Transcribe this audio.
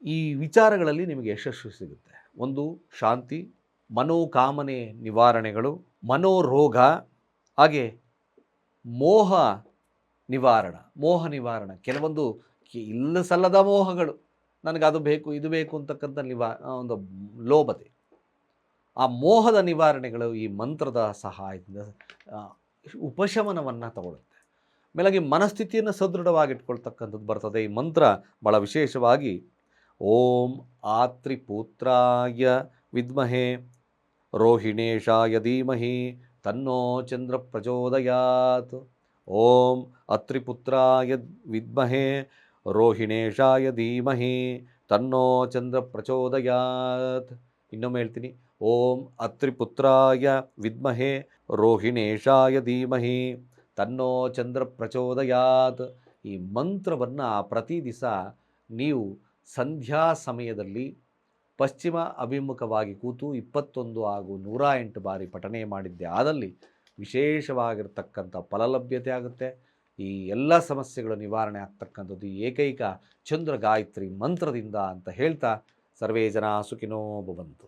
ಈ ವಿಚಾರಗಳಲ್ಲಿ ನಿಮಗೆ ಯಶಸ್ಸು ಸಿಗುತ್ತೆ. ಒಂದು ಶಾಂತಿ, ಮನೋಕಾಮನೆ ನಿವಾರಣೆಗಳು, ಮನೋರೋಗ, ಹಾಗೆ ಮೋಹ ಮೋಹ ನಿವಾರಣ. ಕೆಲವೊಂದು ಇಲ್ಲ ಸಲ್ಲದ ಮೋಹಗಳು, ನನಗದು ಬೇಕು ಇದು ಬೇಕು ಅಂತಕ್ಕಂಥ ಒಂದು ಲೋಭತೆ. ಆ ಮೋಹದ ನಿವಾರಣೆಗಳು ಈ ಮಂತ್ರದ ಸಹಾಯದಿಂದ ಉಪಶಮನವನ್ನು ತಗೊಳ್ಳುತ್ತೆ. ಮೇಲಾಗಿ ಮನಸ್ಥಿತಿಯನ್ನು ಸದೃಢವಾಗಿಟ್ಕೊಳ್ತಕ್ಕಂಥದ್ದು ಬರ್ತದೆ. ಈ ಮಂತ್ರ ಭಾಳ ವಿಶೇಷವಾಗಿ ಓಂ ಆತ್ರಿಪುತ್ರಾಯ ವಿದ್ಮಹೇ ರೋಹಿಣೇಶಾಯ ಧೀಮಹಿ ತನ್ನೋ ಚಂದ್ರ ಪ್ರಚೋದಯಾತ್. ಓಂ ಅತ್ರಿಪುತ್ರಾಯ ವಿದ್ಮಹೇ ರೋಹಿಣೇಶಾಯ ಧೀಮಹಿ ತನ್ನೋ ಚಂದ್ರ ಪ್ರಚೋದಯಾತ್. ಇನ್ನೊಮ್ಮೆ ಹೇಳ್ತೀನಿ, ಓಂ ಅತ್ರಿಪುತ್ರಾಯ ವಿದ್ಮಹೇ ರೋಹಿಣೇಶಾಯ ಧೀಮಹಿ ತನ್ನೋ ಚಂದ್ರ ಪ್ರಚೋದಯಾತ್. ಈ ಮಂತ್ರವನ್ನು ಪ್ರತಿ ದಿವಸ ನೀವು ಸಂಧ್ಯಾ ಸಮಯದಲ್ಲಿ ಪಶ್ಚಿಮ ಅಭಿಮುಖವಾಗಿ ಕೂತು 21 ಹಾಗೂ 108 ಬಾರಿ ಪಠನೆ ಮಾಡಿದ್ದೆ ಆದಲ್ಲಿ ವಿಶೇಷವಾಗಿರ್ತಕ್ಕಂಥ ಫಲಲಭ್ಯತೆ ಆಗುತ್ತೆ. ಈ ಎಲ್ಲ ಸಮಸ್ಯೆಗಳು ನಿವಾರಣೆ ಆಗ್ತಕ್ಕಂಥದ್ದು ಈ ಏಕೈಕ ಚಂದ್ರ ಗಾಯತ್ರಿ ಮಂತ್ರದಿಂದ ಅಂತ ಹೇಳ್ತಾ, ಸರ್ವೇ ಜನ ಸುಖಿನೋ ಭವಂತು.